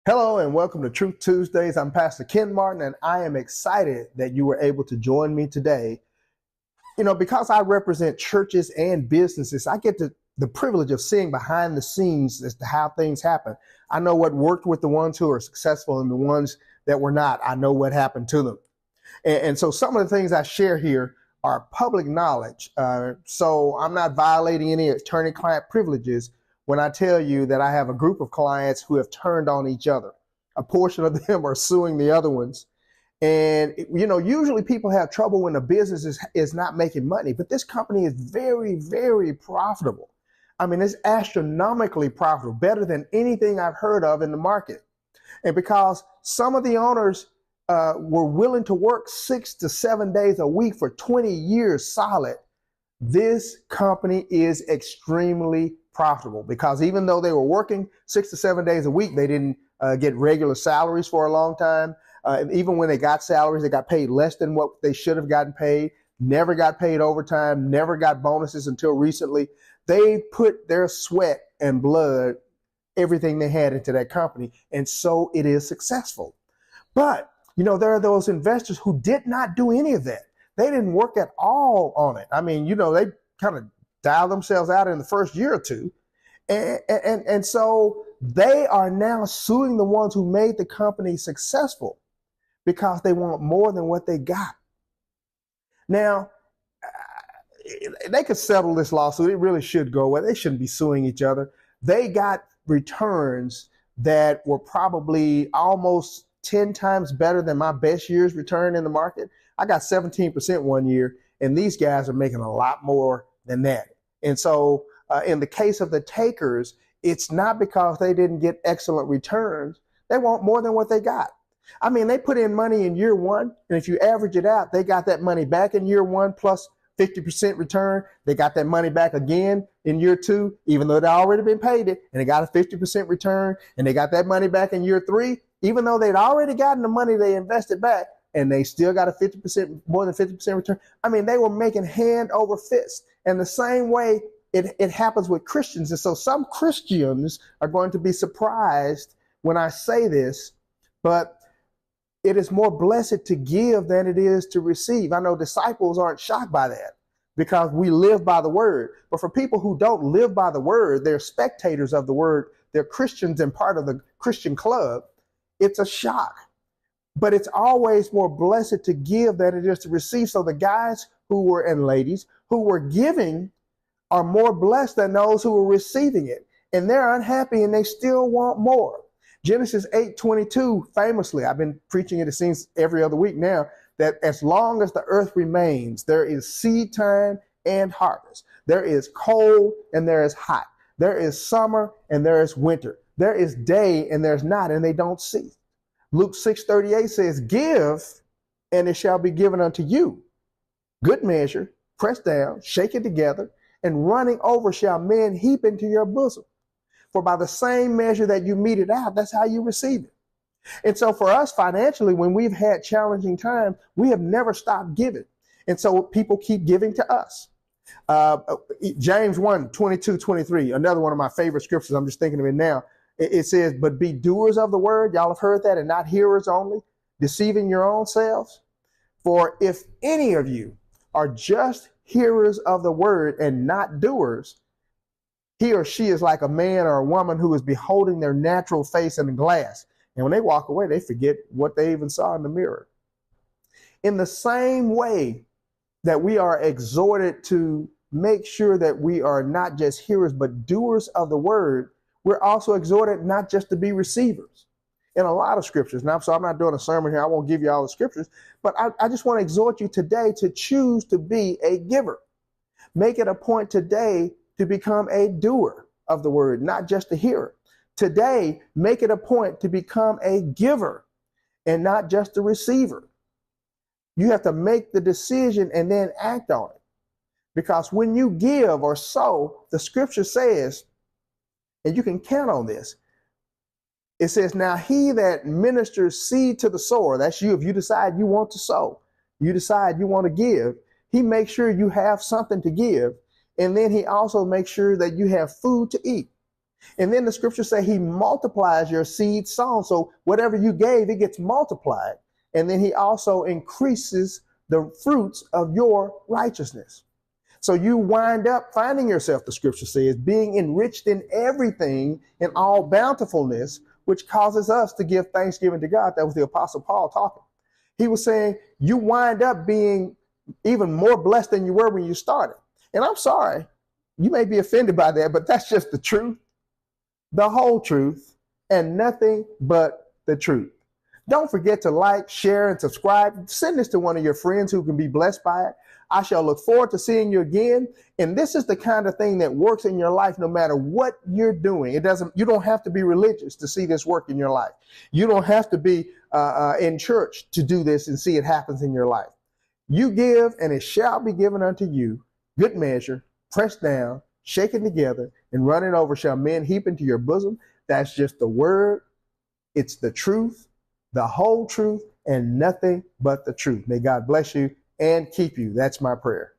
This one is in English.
Hello and welcome to Truth Tuesdays. I'm Pastor Ken Martin, and I am excited that you were able to join me today. Because I represent churches and businesses, I get the privilege of seeing behind the scenes as to how things happen. I know what worked with the ones who are successful and the ones that were not. I know what happened to them. And so some of the things I share here are public knowledge. So I'm not violating any attorney-client privileges when I tell you that I have a group of clients who have turned on each other. A portion of them are suing the other ones. And, usually people have trouble when a business is not making money, but this company is very, very profitable. I mean, it's astronomically profitable, better than anything I've heard of in the market. And because some of the owners were willing to work 6 to 7 days a week for 20 years solid, this company is extremely profitable because even though they were working 6 to 7 days a week, they didn't get regular salaries for a long time. And even when they got salaries, they got paid less than what they should have gotten paid, never got paid overtime, never got bonuses until recently. They put their sweat and blood, everything they had into that company. And so it is successful. But, there are those investors who did not do any of that. They didn't work at all on it. I mean, they kind of dialed themselves out in the first year or two. And so they are now suing the ones who made the company successful because they want more than what they got. Now, they could settle this lawsuit. It really should go away. They shouldn't be suing each other. They got returns that were probably almost 10 times better than my best year's return in the market. I got 17% one year, and these guys are making a lot more than that. And so in the case of the takers, it's not because they didn't get excellent returns. They want more than what they got. I mean, they put in money in year one, and if you average it out, they got that money back in year one plus 50% return. They got that money back again in year two, even though they already been paid it, and they got a 50% return, and they got that money back in year three, even though they'd already gotten the money they invested back, and they still got a 50%, more than 50% return. I mean, they were making hand over fist. And the same way it happens with Christians. And so some Christians are going to be surprised when I say this, but it is more blessed to give than it is to receive. I know disciples aren't shocked by that because we live by the word. But for people who don't live by the word, they're spectators of the word, they're Christians and part of the Christian club, it's a shock. But it's always more blessed to give than it is to receive. So the guys who were, and ladies, who were giving are more blessed than those who were receiving it. And they're unhappy and they still want more. Genesis 8:22, famously, I've been preaching it seems every other week now, that as long as the earth remains, there is seed time and harvest. There is cold and there is hot. There is summer and there is winter. There is day and there's not, and they don't cease. Luke 6:38 says, give and it shall be given unto you. Good measure, pressed down, shaken together, and running over shall men heap into your bosom. For by the same measure that you mete it out, that's how you receive it. And so for us financially, when we've had challenging times, we have never stopped giving. And so people keep giving to us. James 1:22-23, another one of my favorite scriptures. I'm just thinking of it now. It says, but be doers of the word. Y'all have heard that, and not hearers only, deceiving your own selves. For if any of you are just hearers of the word and not doers, he or she is like a man or a woman who is beholding their natural face in the glass. And when they walk away, they forget what they even saw in the mirror. In the same way that we are exhorted to make sure that we are not just hearers, but doers of the word, we're also exhorted not just to be receivers in a lot of scriptures. Now, so I'm not doing a sermon here. I won't give you all the scriptures, but I just want to exhort you today to choose to be a giver. Make it a point today to become a doer of the word, not just a hearer. Today, make it a point to become a giver and not just a receiver. You have to make the decision and then act on it. Because when you give or sow, the scripture says, and you can count on this, it says, now he that ministers seed to the sower, that's you. If you decide you want to sow, you decide you want to give, he makes sure you have something to give. And then he also makes sure that you have food to eat. And then the scriptures say he multiplies your seed sown. So whatever you gave, it gets multiplied. And then he also increases the fruits of your righteousness. So you wind up finding yourself, the scripture says, being enriched in everything in all bountifulness, which causes us to give thanksgiving to God. That was the Apostle Paul talking. He was saying you wind up being even more blessed than you were when you started. And I'm sorry, you may be offended by that, but that's just the truth, the whole truth, and nothing but the truth. Don't forget to like, share, and subscribe. Send this to one of your friends who can be blessed by it. I shall look forward to seeing you again. And this is the kind of thing that works in your life no matter what you're doing. You don't have to be religious to see this work in your life. You don't have to be in church to do this and see it happens in your life. You give, and it shall be given unto you. Good measure, pressed down, shaken together, and running over shall men heap into your bosom. That's just the word. It's the truth, the whole truth, and nothing but the truth. May God bless you and keep you. That's my prayer.